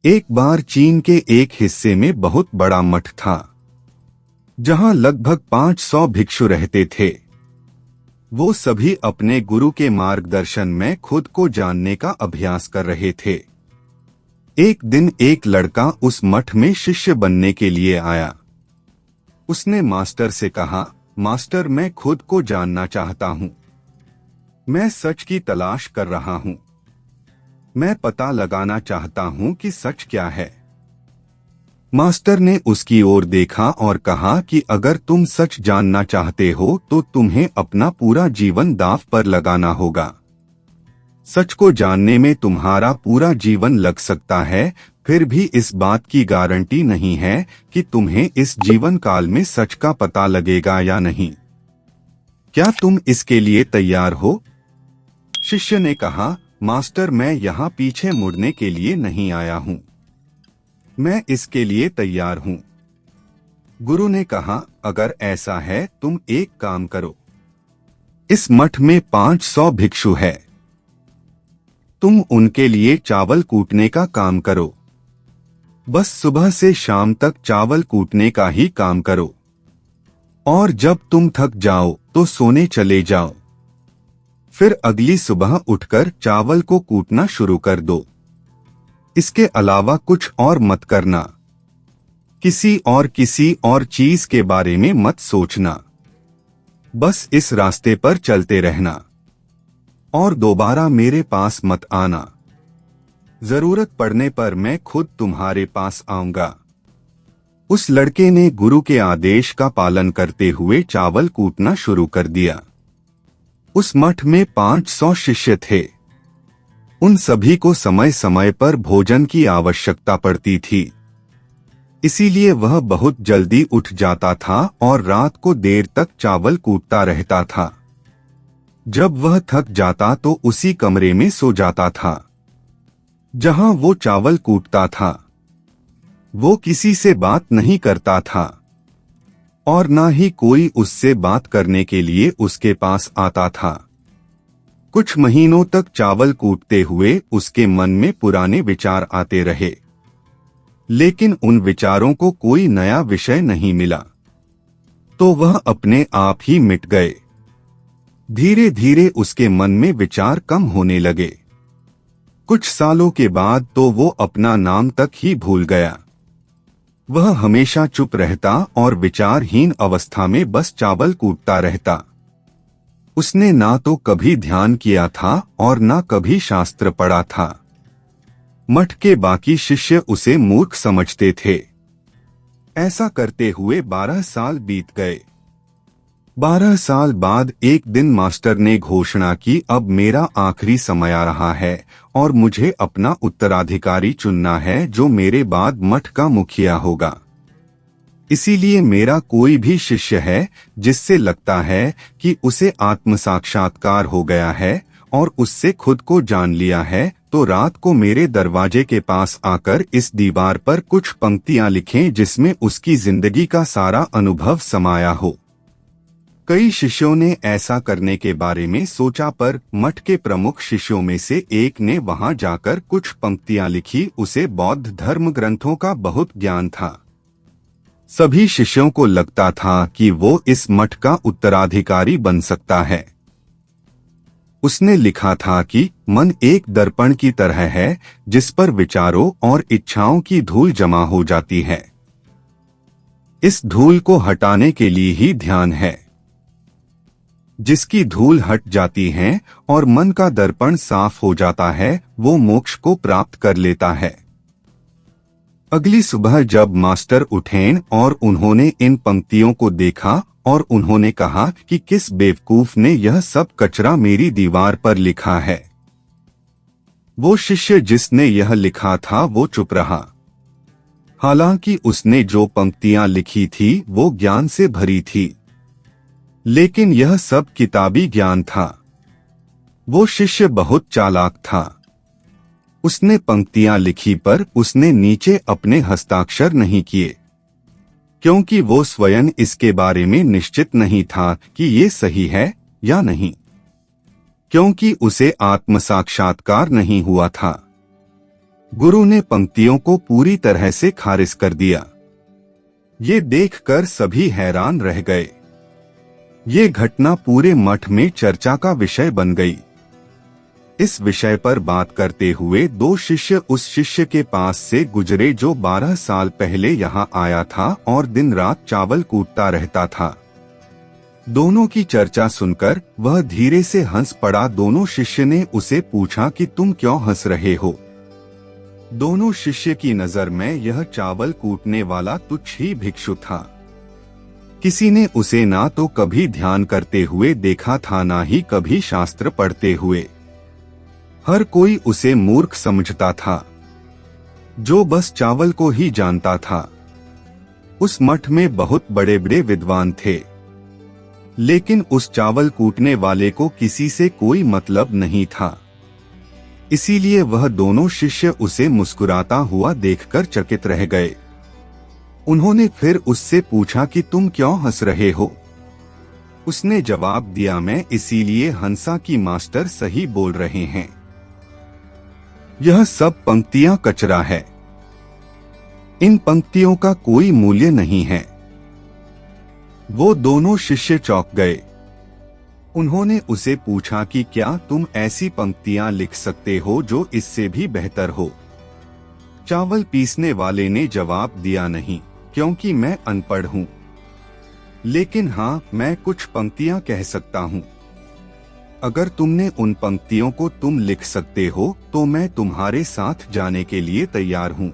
एक बार चीन के एक हिस्से में बहुत बड़ा मठ था, जहां लगभग 500 भिक्षु रहते थे। वो सभी अपने गुरु के मार्गदर्शन में खुद को जानने का अभ्यास कर रहे थे। एक दिन एक लड़का उस मठ में शिष्य बनने के लिए आया। उसने मास्टर से कहा, मास्टर, मैं खुद को जानना चाहता हूँ। मैं सच की तलाश कर रहा हूँ। मैं पता लगाना चाहता हूँ कि सच क्या है। मास्टर ने उसकी ओर देखा और कहा कि अगर तुम सच जानना चाहते हो तो तुम्हें अपना पूरा जीवन दांव पर लगाना होगा। सच को जानने में तुम्हारा पूरा जीवन लग सकता है, फिर भी इस बात की गारंटी नहीं है कि तुम्हें इस जीवन काल में सच का पता लगेगा या नहीं। क्या तुम इसके लिए तैयार हो? शिष्य ने कहा, मास्टर, मैं यहाँ पीछे मुड़ने के लिए नहीं आया हूँ। मैं इसके लिए तैयार हूँ। गुरु ने कहा, अगर ऐसा है तुम एक काम करो। इस मठ में 500 भिक्षु है। तुम उनके लिए चावल कूटने का काम करो। बस सुबह से शाम तक चावल कूटने का ही काम करो। और जब तुम थक जाओ तो सोने चले जाओ। फिर अगली सुबह उठकर चावल को कूटना शुरू कर दो। इसके अलावा कुछ और मत करना। किसी और चीज के बारे में मत सोचना। बस इस रास्ते पर चलते रहना और दोबारा मेरे पास मत आना। जरूरत पड़ने पर मैं खुद तुम्हारे पास आऊंगा। उस लड़के ने गुरु के आदेश का पालन करते हुए चावल कूटना शुरू कर दिया। उस मठ में 500 शिष्य थे। उन सभी को समय समय पर भोजन की आवश्यकता पड़ती थी। इसीलिए वह बहुत जल्दी उठ जाता था और रात को देर तक चावल कूटता रहता था। जब वह थक जाता तो उसी कमरे में सो जाता था जहां वो चावल कूटता था। वो किसी से बात नहीं करता था और ना ही कोई उससे बात करने के लिए उसके पास आता था। कुछ महीनों तक चावल कूटते हुए उसके मन में पुराने विचार आते रहे, लेकिन उन विचारों को कोई नया विषय नहीं मिला, तो वह अपने आप ही मिट गए। धीरे धीरे उसके मन में विचार कम होने लगे। कुछ सालों के बाद तो वो अपना नाम तक ही भूल गया। वह हमेशा चुप रहता और विचारहीन अवस्था में बस चावल कूटता रहता। उसने ना तो कभी ध्यान किया था और ना कभी शास्त्र पढ़ा था। मठ के बाकी शिष्य उसे मूर्ख समझते थे। ऐसा करते हुए 12 साल बीत गए। 12 साल बाद एक दिन मास्टर ने घोषणा की, अब मेरा आखिरी समय आ रहा है और मुझे अपना उत्तराधिकारी चुनना है जो मेरे बाद मठ का मुखिया होगा। इसीलिए मेरा कोई भी शिष्य है जिससे लगता है कि उसे आत्म साक्षात्कार हो गया है और उससे खुद को जान लिया है, तो रात को मेरे दरवाजे के पास आकर इस दीवार पर कुछ पंक्तियां लिखें जिसमें उसकी जिंदगी का सारा अनुभव समाया हो। कई शिष्यों ने ऐसा करने के बारे में सोचा, पर मठ के प्रमुख शिष्यों में से एक ने वहां जाकर कुछ पंक्तियां लिखी। उसे बौद्ध धर्म ग्रंथों का बहुत ज्ञान था। सभी शिष्यों को लगता था कि वो इस मठ का उत्तराधिकारी बन सकता है। उसने लिखा था कि मन एक दर्पण की तरह है जिस पर विचारों और इच्छाओं की धूल जमा हो जाती है। इस धूल को हटाने के लिए ही ध्यान है। जिसकी धूल हट जाती है और मन का दर्पण साफ हो जाता है, वो मोक्ष को प्राप्त कर लेता है। अगली सुबह जब मास्टर उठे और उन्होंने इन पंक्तियों को देखा और उन्होंने कहा कि किस बेवकूफ ने यह सब कचरा मेरी दीवार पर लिखा है। वो शिष्य जिसने यह लिखा था वो चुप रहा। हालांकि उसने जो पंक्तियां लिखी थी वो ज्ञान से भरी थी, लेकिन यह सब किताबी ज्ञान था। वो शिष्य बहुत चालाक था। उसने पंक्तियां लिखी पर उसने नीचे अपने हस्ताक्षर नहीं किए, क्योंकि वो स्वयं इसके बारे में निश्चित नहीं था कि ये सही है या नहीं, क्योंकि उसे आत्म साक्षात्कार नहीं हुआ था। गुरु ने पंक्तियों को पूरी तरह से खारिज कर दिया। ये देखकर सभी हैरान रह गए। ये घटना पूरे मठ में चर्चा का विषय बन गई। इस विषय पर बात करते हुए दो शिष्य उस शिष्य के पास से गुजरे जो 12 साल पहले यहाँ आया था और दिन रात चावल कूटता रहता था। दोनों की चर्चा सुनकर वह धीरे से हंस पड़ा। दोनों शिष्य ने उसे पूछा कि तुम क्यों हंस रहे हो? दोनों शिष्य की नजर में यह चावल कूटने वाला तुच्छ ही भिक्षु था। किसी ने उसे ना तो कभी ध्यान करते हुए देखा था, ना ही कभी शास्त्र पढ़ते हुए। हर कोई उसे मूर्ख समझता था, जो बस चावल को ही जानता था। उस मठ में बहुत बड़े बड़े विद्वान थे, लेकिन उस चावल कूटने वाले को किसी से कोई मतलब नहीं था। इसीलिए वह दोनों शिष्य उसे मुस्कुराता हुआ देखकर चकित रह गए। उन्होंने फिर उससे पूछा कि तुम क्यों हंस रहे हो? उसने जवाब दिया, मैं इसीलिए हंसा कि मास्टर सही बोल रहे हैं। यह सब पंक्तियां कचरा है। इन पंक्तियों का कोई मूल्य नहीं है। वो दोनों शिष्य चौंक गए। उन्होंने उसे पूछा कि क्या तुम ऐसी पंक्तियां लिख सकते हो जो इससे भी बेहतर हो? चावल पीसने वाले ने जवाब दिया, नहीं, क्योंकि मैं अनपढ़ हूं। लेकिन हाँ, मैं कुछ पंक्तियां कह सकता हूं। अगर तुमने उन पंक्तियों को तुम लिख सकते हो तो मैं तुम्हारे साथ जाने के लिए तैयार हूं।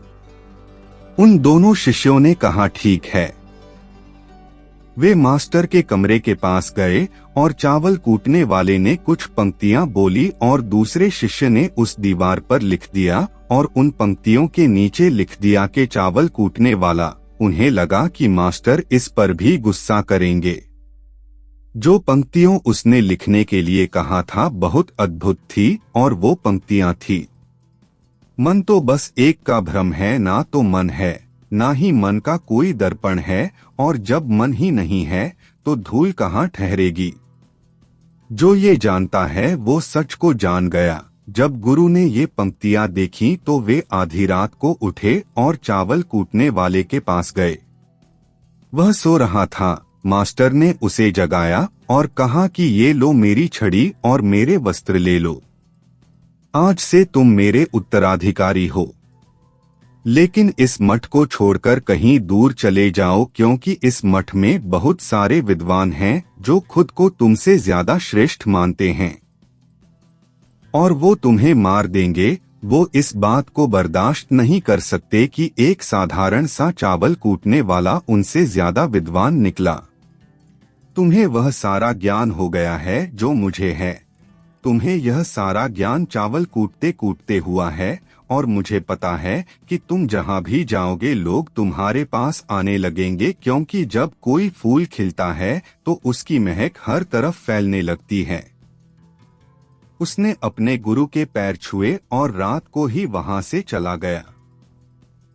उन दोनों शिष्यों ने कहा, ठीक है। वे मास्टर के कमरे के पास गए और चावल कूटने वाले ने कुछ पंक्तियां बोली और दूसरे शिष्य ने उस दीवार पर लिख दिया और उन पंक्तियों के नीचे लिख दिया कि चावल कूटने वाला। उन्हें लगा कि मास्टर इस पर भी गुस्सा करेंगे। जो पंक्तियों उसने लिखने के लिए कहा था बहुत अद्भुत थी और वो पंक्तियां थी, मन तो बस एक का भ्रम है, ना तो मन है, ना ही मन का कोई दर्पण है, और जब मन ही नहीं है तो धूल कहाँ ठहरेगी। जो ये जानता है वो सच को जान गया। जब गुरु ने ये पंक्तियां देखी तो वे आधी रात को उठे और चावल कूटने वाले के पास गए। वह सो रहा था। मास्टर ने उसे जगाया और कहा कि ये लो मेरी छड़ी और मेरे वस्त्र ले लो। आज से तुम मेरे उत्तराधिकारी हो। लेकिन इस मठ को छोड़कर कहीं दूर चले जाओ, क्योंकि इस मठ में बहुत सारे विद्वान हैं जो खुद को तुमसे ज्यादा श्रेष्ठ मानते हैं और वो तुम्हें मार देंगे। वो इस बात को बर्दाश्त नहीं कर सकते कि एक साधारण सा चावल कूटने वाला उनसे ज्यादा विद्वान निकला। तुम्हें वह सारा ज्ञान हो गया है जो मुझे है। तुम्हें यह सारा ज्ञान चावल कूटते कूटते हुआ है और मुझे पता है कि तुम जहाँ भी जाओगे लोग तुम्हारे पास आने लगेंगे, क्योंकि जब कोई फूल खिलता है तो उसकी महक हर तरफ फैलने लगती है। उसने अपने गुरु के पैर छुए और रात को ही वहां से चला गया।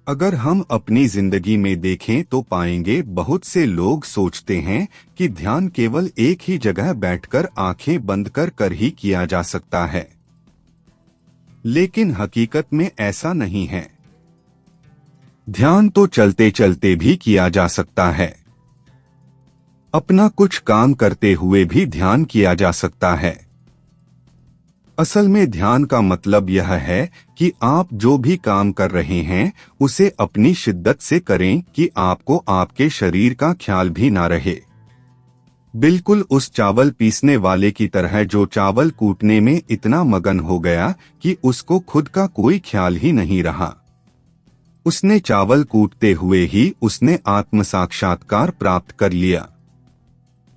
अगर हम अपनी जिंदगी में देखें तो पाएंगे बहुत से लोग सोचते हैं कि ध्यान केवल एक ही जगह बैठकर आंखें बंद कर ही किया जा सकता है, लेकिन हकीकत में ऐसा नहीं है। ध्यान तो चलते चलते भी किया जा सकता है। अपना कुछ काम करते हुए भी ध्यान किया जा सकता है। असल में ध्यान का मतलब यह है कि आप जो भी काम कर रहे हैं उसे अपनी शिद्दत से करें कि आपको आपके शरीर का ख्याल भी ना रहे। बिल्कुल उस चावल पीसने वाले की तरह जो चावल कूटने में इतना मगन हो गया कि उसको खुद का कोई ख्याल ही नहीं रहा। उसने चावल कूटते हुए ही उसने आत्म साक्षात्कार प्राप्त कर लिया।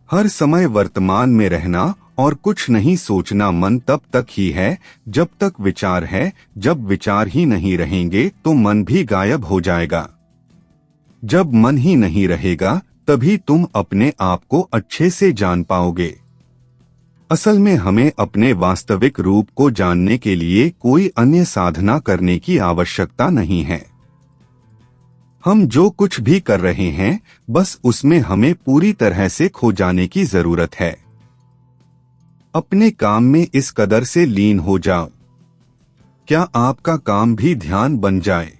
हर समय वर्तमान में रहना और कुछ नहीं सोचना मन तब तक ही है जब तक विचार है। जब विचार ही नहीं रहेंगे तो मन भी गायब हो जाएगा। जब मन ही नहीं रहेगा तभी तुम अपने आप को अच्छे से जान पाओगे। असल में हमें अपने वास्तविक रूप को जानने के लिए कोई अन्य साधना करने की आवश्यकता नहीं है। हम जो कुछ भी कर रहे हैं बस उसमें हमें पूरी तरह से खो जाने की जरूरत है। अपने काम में इस कदर से लीन हो जाओ क्या आपका काम भी ध्यान बन जाए?